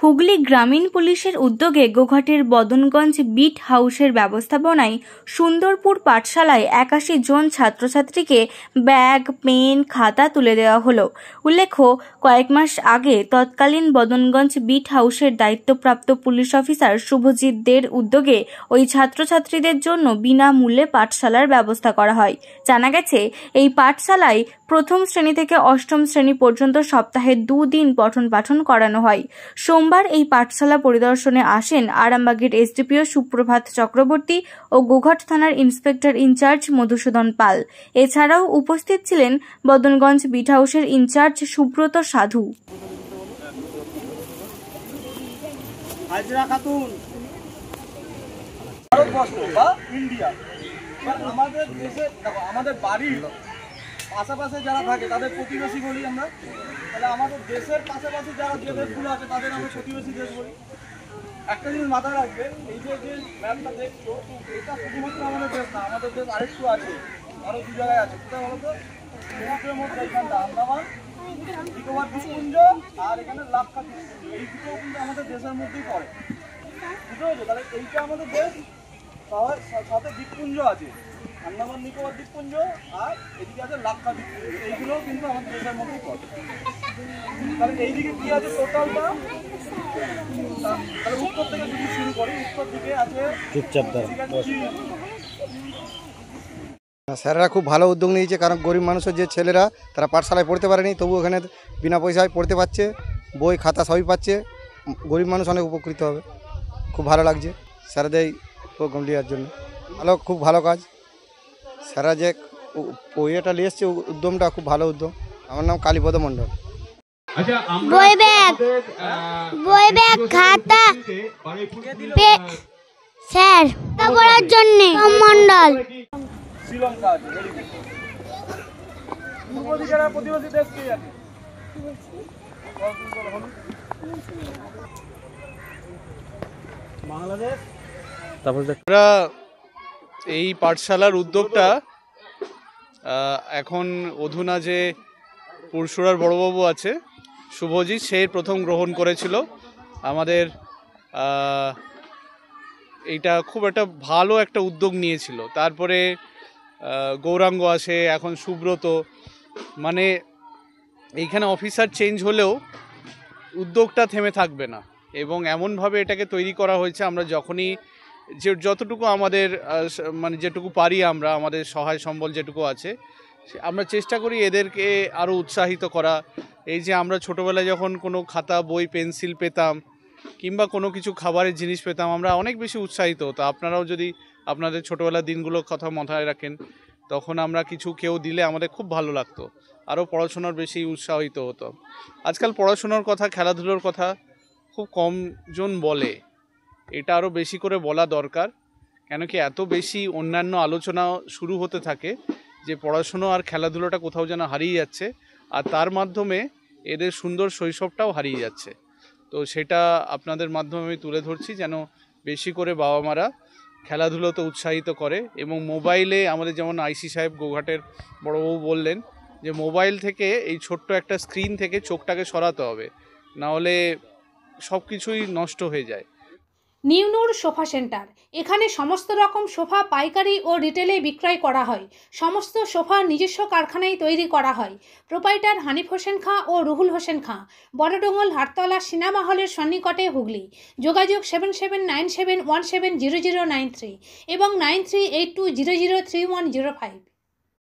হুগলি গ্রামীণ পুলিশের উদ্যোগে গোঘাটের বদনগঞ্জ বিট হাউসের ব্যবস্থাপনায় সুন্দরপুর পাঠশালায় ৮১ জন ছাত্রছাত্রীকে ব্যাগ, পেন, খাতা তুলে দেওয়া হলো। উল্লেখ্য, কয়েক মাস আগে তৎকালীন বদনগঞ্জ বিট হাউসের দায়িত্বপ্রাপ্ত পুলিশ অফিসার শুভজিৎ দের উদ্যোগে ওই ছাত্রছাত্রীদের জন্য বিনামূল্যে পাঠশালার ব্যবস্থা করা হয়। জানা গেছে, এই পাঠশালায় প্রথম শ্রেণী থেকে অষ্টম শ্রেণী পর্যন্ত সপ্তাহে 2 দিন পঠন পাঠন করানো হয়। সোমবার এই পাঠশালা পরিদর্শনে আসেন আরামবাগের এসডিপিও সুপ্রভাত চক্রবর্তী ও গোঘাট থানার ইন্সপেক্টর ইনচার্জ মধুসূদন পাল। এছাড়াও উপস্থিত ছিলেন বদনগঞ্জ বিট হাউসের ইনচার্জ সুব্রত সাধু। আশেপাশে যারা থাকে তাদের প্রতিবেশী বলি আমরা, তাহলে আমাদের দেশের পাশাপাশি যারা যে দেশগুলো আছে তাদের আমরা প্রতিবেশী দেশ বলি। একটা জিনিস মাথায় রাখবেন, এই যে ম্যাপটা দেখছো, এটা শুধুমাত্র আমাদের দেশ না, আমাদের দেশ আরেকটু আছে, আরও 2 জায়গায় আছে। কোথায় বলো তো? সমুদ্রের মধ্যে এইখানটা আন্দামান নিকোবর দ্বীপপুঞ্জ আর এখানে লাক্ষা দ্বীপপুঞ্জ, এই দুটোও কিন্তু আমাদের দেশের মধ্যেই পড়ে। বুঝতে পেরেছো? তাহলে এইটা আমাদের দেশ, সাথে দ্বীপপুঞ্জ আছে, আন্দামান নিকোবর দ্বীপপুঞ্জ আর এদিকে আছে লাক্ষা দ্বীপপুঞ্জ, এইগুলোও কিন্তু আমাদের দেশের মধ্যেই পড়ে। তাহলে এইদিকে কি আছে টোটালটা? তাহলে উত্তর থেকে যদি শুরু করি, উত্তর দিকে আছে স্যারেরা খুব ভালো উদ্যোগ নিয়েছে, কারণ গরিব মানুষের যে ছেলেরা তারা পাঠশালায় পড়তে পারেনি, তবু ওখানে বিনা পয়সায় পড়তে পারছে, বই খাতা সবই পাচ্ছে। গরিব মানুষ অনেক উপকৃত হবে। খুব ভালো লাগছে স্যারদের এই প্রোগ্রাম নেওয়ার জন্য। খুব ভালো কাজ। স্যারা যে ইয়েটা নিয়ে এসছে, উদ্যমটা খুব ভালো উদ্যম। আমার নাম কালীপদ মণ্ডল। বই ব্যাগ খাতা স্যার পড়ার জন্য মণ্ডল। শ্রীলঙ্কা আছে, প্রতিবেশী দেশ কে আছে? বাংলাদেশ। আমরা এই পাঠশালার উদ্যোগটা এখন অধুনা যে পুরসুরার বড়বাবু আছে শুভজিৎ, সে প্রথম গ্রহণ করেছিল। আমাদের এইটা খুব একটা ভালো একটা উদ্যোগ নিয়েছিল। তারপরে গৌরাঙ্গ আসে, এখন সুব্রত, মানে এইখানে অফিসার চেঞ্জ হলেও উদ্যোগটা থেমে থাকবে না এবং এমনভাবে এটাকে তৈরি করা হয়েছে, আমরা যখনই যতটুকু আমাদের মানে যেটুকু পারি আমরা, আমাদের সহায় সম্বল যেটুকু আছে, আমরা চেষ্টা করি এদেরকে আরও উৎসাহিত করা। এই যে আমরা ছোটোবেলায় যখন কোনো খাতা, বই, পেন্সিল পেতাম কিংবা কোনো কিছু খাবারের জিনিস পেতাম, আমরা অনেক বেশি উৎসাহিত হতো। আপনারাও যদি আপনাদের ছোটোবেলার দিনগুলোর কথা মাথায় রাখেন, তখন আমরা কিছু কেউ দিলে আমাদের খুব ভালো লাগতো, আরও পড়াশোনার বেশি উৎসাহিত হতো। আজকাল পড়াশোনার কথা, খেলাধুলোর কথা খুব কমজন বলে, এটা আরও বেশি করে বলা দরকার। কেন কি এত বেশি অন্যান্য আলোচনা শুরু হতে থাকে যে পড়াশুনো আর খেলাধুলোটা কোথাও যেন হারিয়ে যাচ্ছে, আর তার মাধ্যমে এদের সুন্দর শৈশবটাও হারিয়ে যাচ্ছে। তো সেটা আপনাদের মাধ্যমে আমি তুলে ধরছি, যেন বেশি করে বাবা মারা খেলাধুলোতে উৎসাহিত করে। এবং মোবাইলে আমাদের যেমন আইসি সাহেব গোঘাটের বড়বাবু বললেন যে মোবাইল থেকে, এই ছোট্ট একটা স্ক্রিন থেকে চোখটাকে সরাতে হবে, নাহলে সব কিছুই নষ্ট হয়ে যায়। নিউ নূর সোফা সেন্টার, এখানে সমস্ত রকম সোফা পাইকারি ও রিটেলে বিক্রয় করা হয়। সমস্ত সোফা নিজস্ব কারখানায় তৈরি করা হয়। প্রোপাইটার হানিফ হোসেন খাঁ ও রুহুল হোসেন খাঁ, বড়ডোঙ্গল হাটতলা সিনেমা হলের সন্নিকটে, হুগলি। যোগাযোগ 7797170093 এবং 9382003105।